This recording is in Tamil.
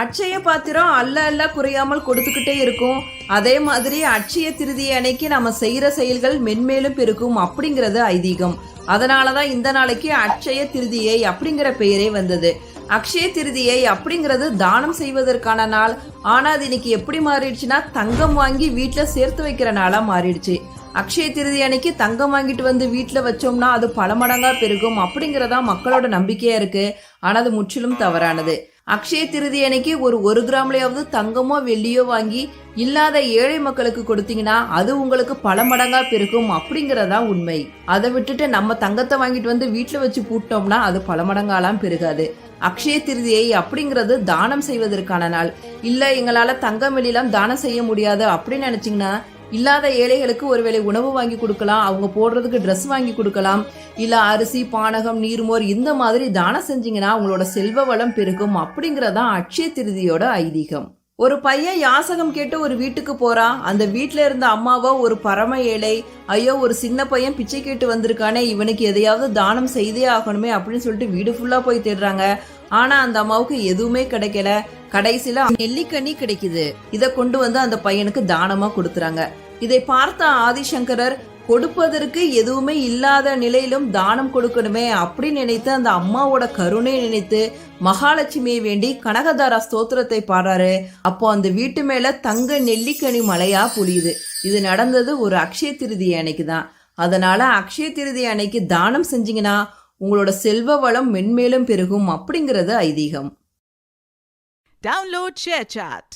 அட்சய பாத்திரம் அல்ல அல்ல குறையாமல் கொடுத்துக்கிட்டே இருக்கும். அதே மாதிரி அட்சய திருதியை அன்னைக்கு நம்ம செய்யற செயல்கள் மென்மேலும் பெருக்கும் அப்படிங்கிறது ஐதீகம். அதனாலதான் இந்த நாளைக்கு அட்சய திருதியை அப்படிங்கிற பெயரே வந்தது. அக்ஷய திருதியை அப்படிங்கிறது தானம் செய்வதற்கான நாள். ஆனா அது இன்னைக்கு எப்படி மாறிடுச்சுன்னா தங்கம் வாங்கி வீட்டுல சேர்த்து வைக்கிற நாளா மாறிடுச்சு. அக்ஷய திருதி அன்னைக்கு தங்கம் வாங்கிட்டு வந்து வீட்டுல வச்சோம்னா அது பல மடங்கா பெருகும் அப்படிங்கறதா மக்களோட நம்பிக்கையா இருக்கு. ஆனா அது முற்றிலும் தவறானது. அக்ஷய திருதி அன்னைக்கு ஒரு கிராம்லயாவது தங்கமோ வெள்ளியோ வாங்கி இல்லாத ஏழை மக்களுக்கு கொடுத்தீங்கன்னா அது உங்களுக்கு பல மடங்கா பெருகும் அப்படிங்கறதா உண்மை. அதை விட்டுட்டு நம்ம தங்கத்தை வாங்கிட்டு வந்து வீட்டுல வச்சு பூட்டோம்னா அது பல மடங்காலாம் பெருகாது. அக்ஷய திருதியை அப்படிங்கிறது தானம் செய்வதற்கான நாள். இல்ல எங்களால தங்கம் வெளியெல்லாம் தானம் செய்ய முடியாது அப்படின்னு நினைச்சீங்கன்னா இல்லாத ஏழைகளுக்கு ஒருவேளை உணவு வாங்கி கொடுக்கலாம், அவங்க போடுறதுக்கு ட்ரெஸ் வாங்கி கொடுக்கலாம், இல்ல அரிசி பானகம் நீர்மோர் இந்த மாதிரி தானம் செஞ்சீங்கன்னா உங்களோட செல்வ வளம் பெருகும் அப்படிங்கறதான் அட்சய திருதியோட ஐதீகம். ஒரு பையன் யாசகம் கேட்டு ஒரு வீட்டுக்கு போறான். அந்த வீட்டுல இருந்த அம்மாவோ ஒரு பரம ஏழை, ஐயோ ஒரு சின்ன பையன் பிச்சை கேட்டு வந்திருக்கானே, இவனுக்கு எதையாவது தானம் செய்தே ஆகணுமே அப்படின்னு சொல்லிட்டு வீடு ஃபுல்லா போய் தேடுறாங்க. ஆனா அந்த அம்மாவுக்கு எதுவுமே கிடைக்கல. கடைசியில நெல்லிக்கனி கிடைக்குது. இதை கொண்டு வந்து அந்த பையனுக்கு தானமா கொடுத்துறாங்க. இதை பார்த்த ஆதிசங்கரர் கொடுப்பதற்கு எதுவுமே இல்லாத நிலையிலும் தானம் கொடுக்கணுமே அப்படின்னு நினைத்து அந்த அம்மாவோட கருணை நினைத்து மகாலட்சுமியை வேண்டி கனகதாரா ஸ்தோத்திரத்தை பாடுறாரு. அப்போ அந்த வீட்டு மேல தங்க நெல்லிக்கனி மலையா பொழியுது. இது நடந்தது ஒரு அக்ஷய திருதி அன்னைக்கு தான். அதனால அக்ஷய திருதி அன்னைக்கு தானம் செஞ்சீங்கன்னா உங்களோட செல்வ வளம் மென்மேலும் பெருகும் அப்படிங்கிறது ஐதீகம். Download ShareChat.